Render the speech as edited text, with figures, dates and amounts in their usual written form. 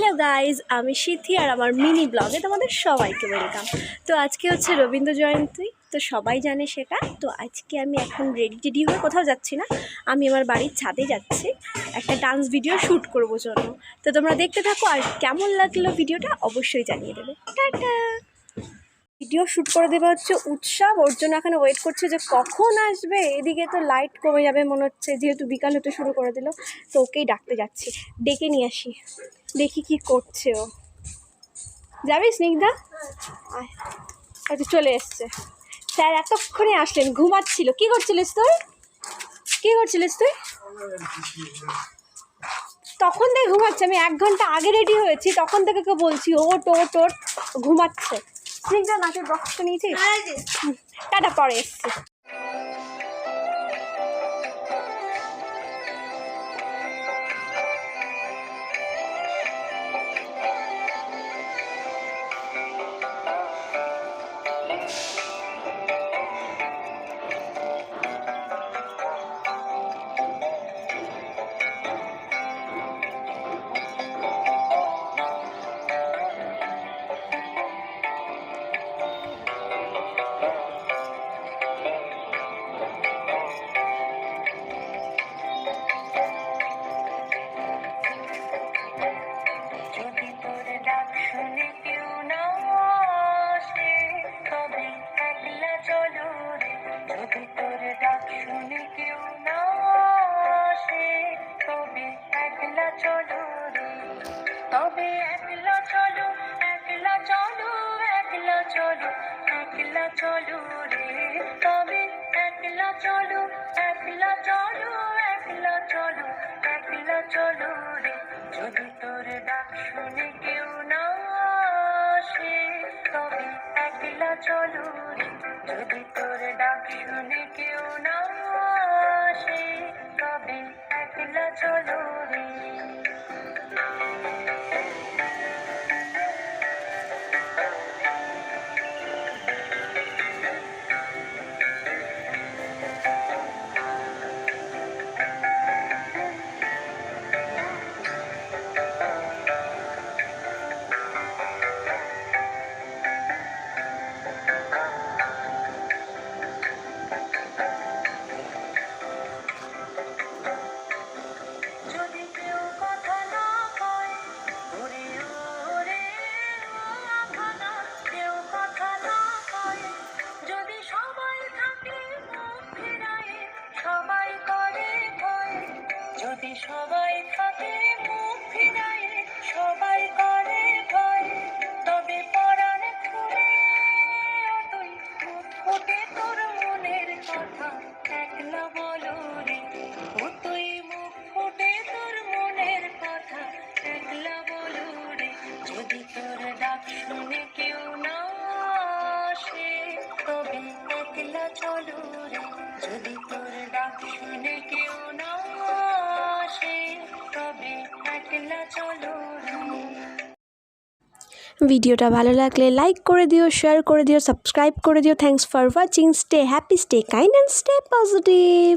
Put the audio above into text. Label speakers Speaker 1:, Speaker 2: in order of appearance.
Speaker 1: Hello guys, আমি সিথি আর আমার mini ব্লগে তোমাদের সবাইকে ওয়েলকাম। তো আজকে হচ্ছে রবীন্দ্র জয়ন্তী, তো সবাই জানে সেটা। তো আজকে আমি এখন রেডি হয়ে কোথাও যাচ্ছি না, আমি আমার বাড়ির ছাদে যাচ্ছি একটা ডান্স ভিডিও শ্যুট করবো জন্য। তো তোমরা দেখতে থাকো, আর কেমন লাগলো ভিডিওটা অবশ্যই জানিয়ে দেবে। টাটা। ভিডিও শ্যুট করে দেওয়া হচ্ছে উৎসব, ওর জন্য এখানে ওয়েট করছে যে কখন আসবে। এদিকে তো লাইট কমে যাবে মনে হচ্ছে, যেহেতু বিকাল হতে শুরু করে দিল। তো ওকেই ডাকতে যাচ্ছি, ডেকে নিয়ে আসি, দেখি কি করছে ও। যাবি স্নিগ্ধা? আচ্ছা, চলে এসছে স্যার, এতক্ষণে আসলেন। ঘুমাচ্ছিল। কি করছিলিস তুই? তখন থেকে ঘুমাচ্ছে। আমি 1 ঘন্টা আগে রেডি হয়েছি, তখন থেকে কেউ বলছি ওট ওট ওট, ঘুমাচ্ছে। স্নিগ্ধা নাচের বক্সটা নিয়েছিস? টাটা, পরে এসছে।
Speaker 2: তবে একলা চলো, একলা চলো, একলা চলো, একলা চলো রে। তবে একলা চলো, একলা চলো, একলা চলো, একলা চলো রে। যদি তোর ডাক শুনে কেউ না আসে, তবে একলা চলো রে। যদি তোর ডাক শুনে কেউ না আসে, তবে একলা চলো রে। যদি সবাই থাকে মুখ ফিরায়, সবাই করে ভয়, তবে পরাণ খুলে তুই মুখ ফুটে তোর মনের কথা একলা বলো রে। ও তুই মুখ ফুটে তোর মনের কথা একলা বলো রে। যদি তোর ডাক শুনে কেউ না আসে, তবে একলা চলো রে। যদি তোর ডাক শুনে কেউ না
Speaker 1: ভিডিওটা ভালো লাগলে লাইক করে দিও, শেয়ার করে দিও, সাবস্ক্রাইব করে দিও। Thanks for watching. Stay happy, stay kind and stay positive.